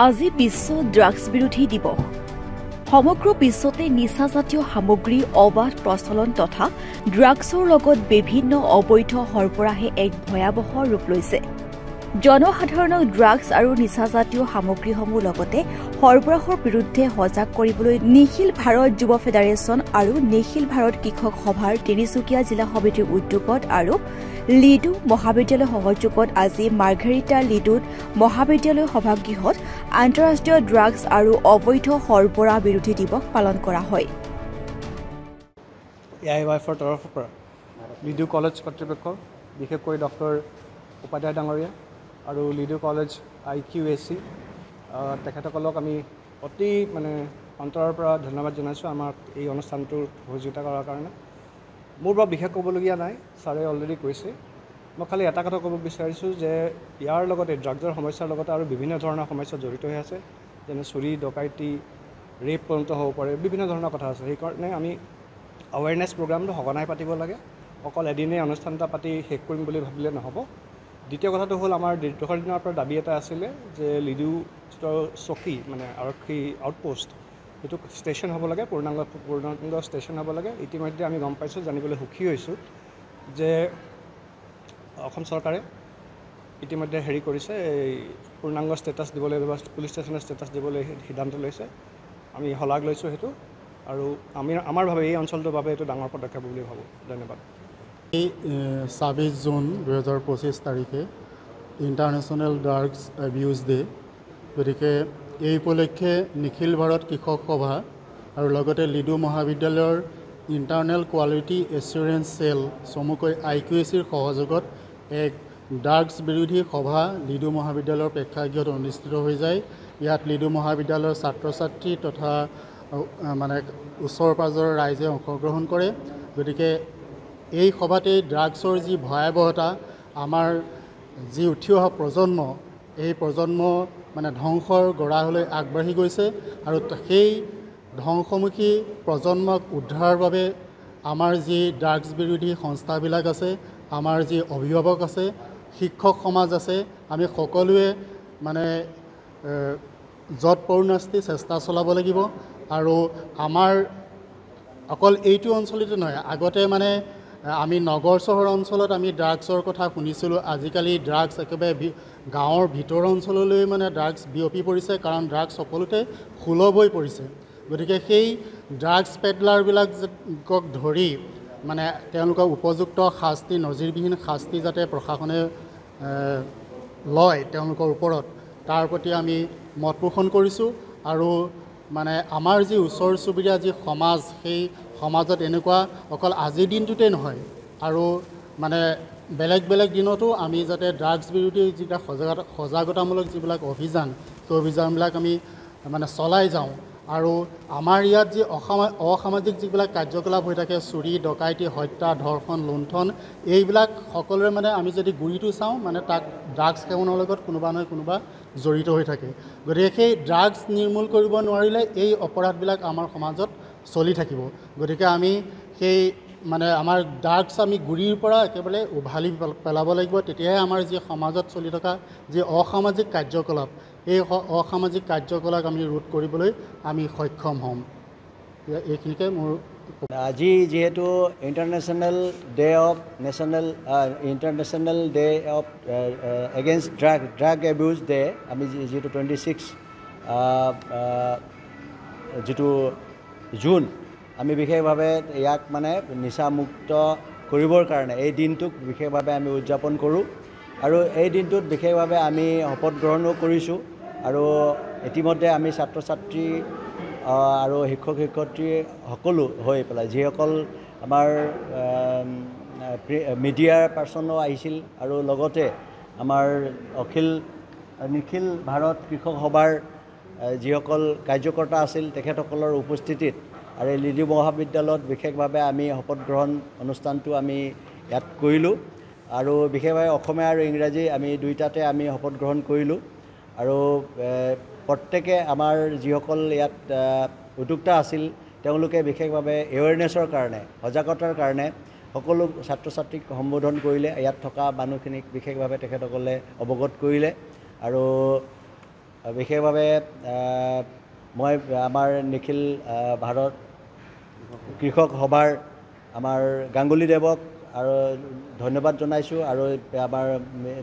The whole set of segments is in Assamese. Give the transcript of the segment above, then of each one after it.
আজি বিশ্ব ড্ৰাগছ বিৰোধী দিৱস। সমগ্ৰ বিশ্বতে নিচাজাতীয় সামগ্ৰী অবাধ প্ৰচলন তথা ড্ৰাগছৰ লগত বিভিন্ন অবৈধ সৰবৰাহে এক ভয়াৱহ ৰূপ লৈছে। জনসাধাৰণক ড্ৰাগছ আৰু নিচাজাতীয় সামগ্ৰীসমূহ লগতে সৰবৰাহৰ বিৰুদ্ধে সজাগ কৰিবলৈ নিখিল ভাৰত যুৱ ফেডাৰেচন আৰু নিখিল ভাৰত কৃষক সভাৰ তিনিচুকীয়া জিলা সমিতিৰ উদ্যোগত আৰু লিডু মহাবিদ্যালয় সহযোগত আজি মাৰ্ঘেৰিটা লিডুত মহাবিদ্যালয় সভাগৃহত আন্তঃৰাষ্ট্ৰীয় ড্ৰাগছ আৰু অবৈধ সৰবৰাহ বিৰোধী দিৱস পালন কৰা হয়। AIYFৰ তৰফৰ পৰা লিডু কলেজ কৰ্তৃপক্ষ বিশেষকৈ ডক্টৰ উপাধ্যায় ডাঙৰীয়া আৰু লিডু কলেজ IQAC তেখেতসকলক আমি অতি অন্তৰৰ পৰা ধন্যবাদ জনাইছোঁ আমাক এই অনুষ্ঠানটোৰ সহযোগিতা কৰাৰ কাৰণে। মোৰ বৰ বিশেষ ক'বলগীয়া নাই, ছাৰে অলৰেডি কৈছে। মই খালি এটা কথা ক'ব বিচাৰিছোঁ যে ইয়াৰ লগতে ড্ৰাগছৰ সমস্যাৰ লগতে আৰু বিভিন্ন ধৰণৰ সমস্যা জড়িত হৈ আছে, যেনে চুৰি ডকাইতি ৰেপ পৰ্যন্ত হ'ব পাৰে, বিভিন্ন ধৰণৰ কথা আছে। সেইকাৰণে আমি আৱেৰনেছ প্ৰগ্ৰামটো সঘনাই পাতিব লাগে। অকল এদিনেই অনুষ্ঠান এটা পাতি শেষ কৰিম বুলি ভাবিলে নহ'ব। দ্বিতীয় কথাটো হ'ল আমাৰ দীৰ্ঘ দিনৰ পৰা দাবী এটা আছিলে যে লিডু চকী আৰক্ষী আউটপোষ্ট সেইটো ষ্টেচন হ'ব লাগে, পূৰ্ণাংগ ষ্টেচন হ'ব লাগে। ইতিমধ্যে আমি গম পাইছোঁ, জানিবলৈ সুখী হৈছোঁ যে অসম চৰকাৰে ইতিমধ্যে কৰিছে, এই পূৰ্ণাংগ ষ্টেটাছ দিবলৈ বা পুলিচ ষ্টেচনৰ ষ্টেটাছ দিবলৈ সিদ্ধান্ত লৈছে। আমি শলাগ লৈছোঁ সেইটো, আৰু আমাৰ ভাবে এই অঞ্চলটোৰ বাবে এইটো ডাঙৰ পদক্ষেপ বুলি ভাবোঁ। ধন্যবাদ। এই 26 জুন 2025 তাৰিখে ইণ্টাৰনেশ্যনেল ড্ৰাগছ এবিউজ ডে। গতিকে এই উপলক্ষে নিখিল ভাৰত কৃষক সভা আৰু লগতে লিডু মহাবিদ্যালয়ৰ ইণ্টাৰনেল কোৱালিটি এছুৰেঞ্চ চেল চমুকৈ IQACৰ সহযোগত এক ড্ৰাগছ বিৰোধী সভা লিডু মহাবিদ্যালয়ৰ প্ৰেক্ষাগৃহত অনুষ্ঠিত হৈ যায়। ইয়াত লিডু মহাবিদ্যালয়ৰ ছাত্ৰ ছাত্ৰী তথা ওচৰ পাজৰৰ ৰাইজে অংশগ্ৰহণ কৰে। গতিকে এই সভাতেই ড্ৰাগছৰ যি ভয়াৱহতা, আমাৰ যি উঠি অহা প্ৰজন্ম, এই প্ৰজন্ম ধ্বংসৰ গৰাহলৈ আগবাঢ়ি গৈছে, আৰু সেই ধ্বংসমুখী প্ৰজন্মক উদ্ধাৰৰ বাবে আমাৰ যি ড্ৰাগছ বিৰোধী সংস্থাবিলাক আছে, আমাৰ যি অভিভাৱক আছে, শিক্ষক সমাজ আছে, আমি সকলোৱে যৎপৰোনাস্তি চেষ্টা চলাব লাগিব। আৰু আমাৰ অকল এইটো অঞ্চলতে নহয়, আগতে আমি নগৰ চহৰ অঞ্চলত আমি ড্ৰাগছৰ কথা শুনিছিলোঁ। আজিকালি ড্ৰাগছ একেবাৰে গাঁৱৰ ভিতৰ অঞ্চললৈ ড্ৰাগছ বিয়পি পৰিছে, কাৰণ ড্ৰাগছ সকলোতে সুলভ হৈ পৰিছে। গতিকে সেই ড্ৰাগছ পেডলাৰবিলাকক ধৰি তেওঁলোকক উপযুক্ত শাস্তি, নজিৰবিহীন শাস্তি যাতে প্ৰশাসনে লয় তেওঁলোকৰ ওপৰত, তাৰ প্ৰতি আমি মত পোষণ কৰিছোঁ। আৰু আমাৰ যি ওচৰ চুবুৰীয়া যি সমাজ, সেই সমাজত এনেকুৱা অকল আজিৰ দিনটোতে নহয়, আৰু বেলেগ বেলেগ দিনতো আমি যাতে ড্ৰাগছ বিৰোধী যিবিলাক সজাগতামূলক যিবিলাক অভিযান, সেই অভিযানবিলাক আমি চলাই যাওঁ। আৰু আমাৰ ইয়াত যি অসামাজিক যিবিলাক কাৰ্যকলাপ হৈ থাকে, চুৰি ডকাইতি হত্যা ধৰ্ষণ লুণ্ঠন, এইবিলাক সকলোৰে আমি যদি গুৰিটো চাওঁ তাক ড্ৰাগছ সেৱনৰ লগত কোনোবা নহয় কোনোবা জড়িত হৈ থাকে। গতিকে সেই ড্ৰাগছ নিৰ্মূল কৰিব নোৱাৰিলে এই অপৰাধবিলাক আমাৰ সমাজত চলি থাকিব। গতিকে আমি সেই আমাৰ ড্ৰাগছ আমি গুৰিৰ পৰা একেবাৰে উভালি পেলাব লাগিব, তেতিয়াহে আমাৰ যি সমাজত চলি থকা যি অসামাজিক কাৰ্যকলাপ, এই অসামাজিক কাৰ্যকলাপ আমি ৰোধ কৰিবলৈ আমি সক্ষম হ'ম। এইখিনিকে মোৰ। আজি যিহেতু international day of against drug abuse day, আমি যিটো 26 জুন, আমি বিশেষভাৱে ইয়াক নিচামুক্ত কৰিবৰ কাৰণে এই দিনটোক বিশেষভাৱে আমি উদযাপন কৰোঁ। আৰু এই দিনটোত বিশেষভাৱে আমি শপত গ্ৰহণো কৰিছোঁ। আৰু ইতিমধ্যে আমি ছাত্ৰ ছাত্ৰী আৰু শিক্ষক শিক্ষয়িত্ৰী সকলো হৈ পেলাই, যিসকল আমাৰ মিডিয়াৰ পাৰ্চনো আহিছিল, আৰু লগতে আমাৰ নিখিল ভাৰত কৃষক সভাৰ যিসকল কাৰ্যকৰ্তা আছিল, তেখেতসকলৰ উপস্থিতিত আৰু এই লিডু মহাবিদ্যালয়ত বিশেষভাৱে আমি শপত গ্ৰহণ অনুষ্ঠানটো আমি ইয়াত কৰিলোঁ। আৰু বিশেষভাৱে অসমীয়া আৰু ইংৰাজী আমি দুয়োটাতে আমি শপত গ্ৰহণ কৰিলোঁ। আৰু প্ৰত্যেকে আমাৰ যিসকল ইয়াত উদ্যোক্তা আছিল, তেওঁলোকে বিশেষভাৱে এৱেৰনেছৰ কাৰণে, সজাগতাৰ কাৰণে সকলো ছাত্ৰ ছাত্ৰীক সম্বোধন কৰিলে। ইয়াত থকা মানুহখিনিক বিশেষভাৱে তেখেতসকলে অৱগত কৰিলে। আৰু বিশেষভাৱে মই আমাৰ নিখিল ভাৰত কৃষক সভাৰ আমাৰ গাংগুলী দেৱক আৰু ধন্যবাদ জনাইছোঁ আৰু আমাৰ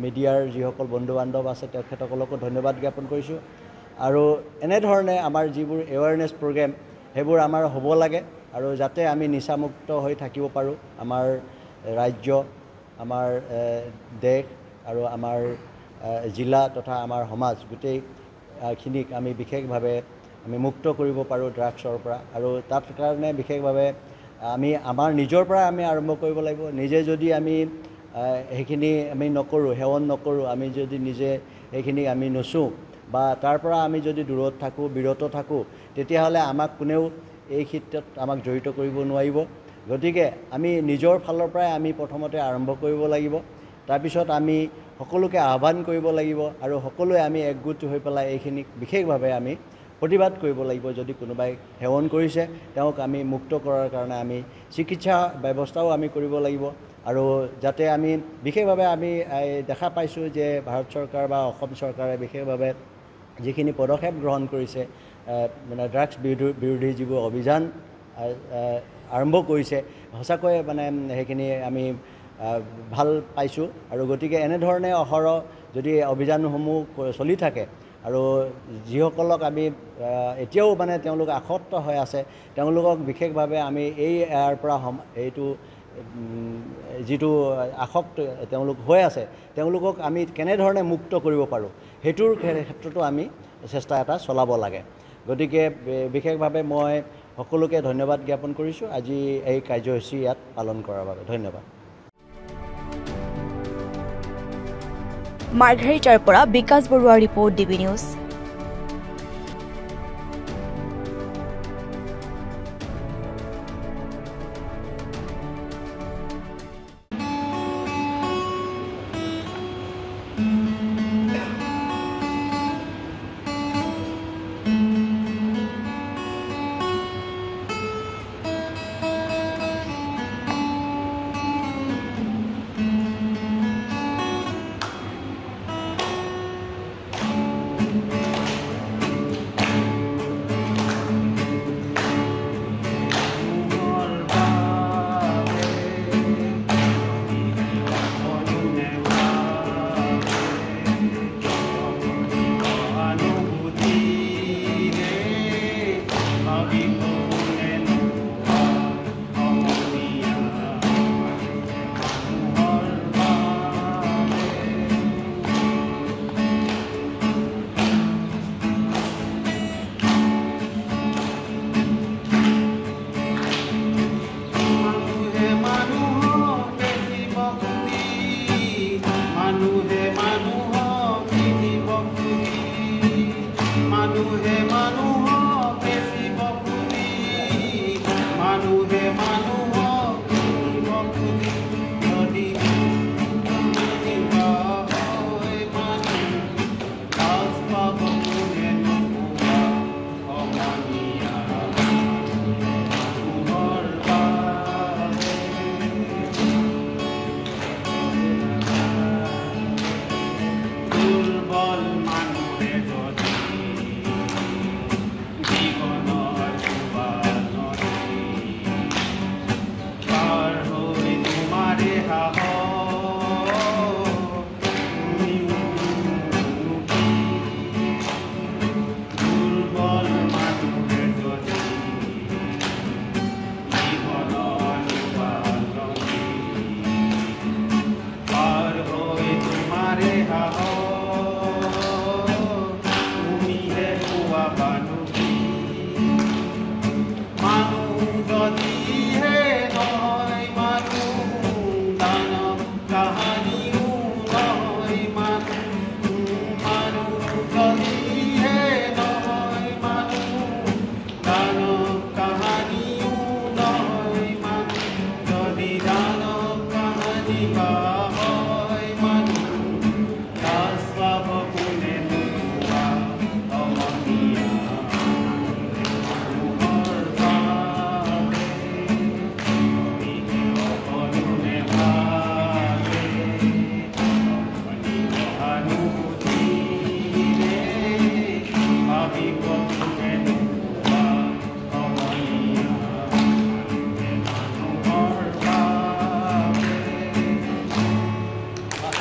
মিডিয়াৰ যিসকল বন্ধু বান্ধৱ আছে তেখেতসকলকো ধন্যবাদ জ্ঞাপন কৰিছোঁ আৰু এনেধৰণে আমাৰ যিবোৰ এৱাৰনেছ প্ৰগ্ৰেম সেইবোৰ আমাৰ হ'ব লাগে আৰু যাতে আমি নিচামুক্ত হৈ থাকিব পাৰোঁ আমাৰ ৰাজ্য আমাৰ দেশ আৰু আমাৰ জিলা তথা আমাৰ সমাজ গোটেইখিনিক আমি বিশেষভাৱে আমি মুক্ত কৰিব পাৰোঁ ড্ৰাগছৰ পৰা আৰু তাৰ কাৰণে বিশেষভাৱে আমি আমাৰ নিজৰ পৰা আমি আৰম্ভ কৰিব লাগিব নিজে যদি আমি সেইখিনি আমি নকৰোঁ সেৱন নকৰোঁ আমি যদি নিজে সেইখিনি আমি নুচোঁ বা তাৰ পৰা আমি যদি দূৰত থাকোঁ বিৰত থাকোঁ তেতিয়াহ'লে আমাক কোনেও এই ক্ষেত্ৰত আমাক জড়িত কৰিব নোৱাৰিব গতিকে আমি নিজৰ ফালৰ পৰাই আমি প্ৰথমতে আৰম্ভ কৰিব লাগিব তাৰপিছত আমি সকলোকে আহ্বান কৰিব লাগিব আৰু সকলোৱে আমি একগোট হৈ পেলাই এইখিনিক বিশেষভাৱে আমি প্ৰতিবাদ কৰিব লাগিব যদি কোনোবাই সেৱন কৰিছে তেওঁক আমি মুক্ত কৰাৰ কাৰণে আমি চিকিৎসা ব্যৱস্থাও আমি কৰিব লাগিব আৰু যাতে আমি বিশেষভাৱে আমি দেখা পাইছোঁ যে ভাৰত চৰকাৰ বা অসম চৰকাৰে বিশেষভাৱে যিখিনি পদক্ষেপ গ্ৰহণ কৰিছে মানে ড্ৰাগছ বিৰোধী যিবোৰ অভিযান আৰম্ভ কৰিছে সঁচাকৈ মানে সেইখিনি আমি ভাল পাইছোঁ আৰু গতিকে এনেধৰণে অহৰহ যদি অভিযানসমূহ চলি থাকে আৰু যিসকলক আমি এতিয়াও মানে তেওঁলোক আসক্ত হৈ আছে তেওঁলোকক বিশেষভাৱে আমি ইয়াৰ পৰা এইটো যিটো আসক্ত তেওঁলোক হৈ আছে তেওঁলোকক আমি কেনেধৰণে মুক্ত কৰিব পাৰোঁ সেইটোৰ ক্ষেত্ৰতো আমি চেষ্টা এটা চলাব লাগে গতিকে বিশেষভাৱে মই সকলোকে ধন্যবাদ জ্ঞাপন কৰিছোঁ আজি এই কাৰ্যসূচী ইয়াত পালন কৰাৰ বাবে ধন্যবাদ মাৰ্ঘেৰিটাৰ পৰা বিকাশ বৰুৱাৰ ৰিপৰ্ট ডিবি নিউজ দুৰ্বল মানুষে যদি জীবন people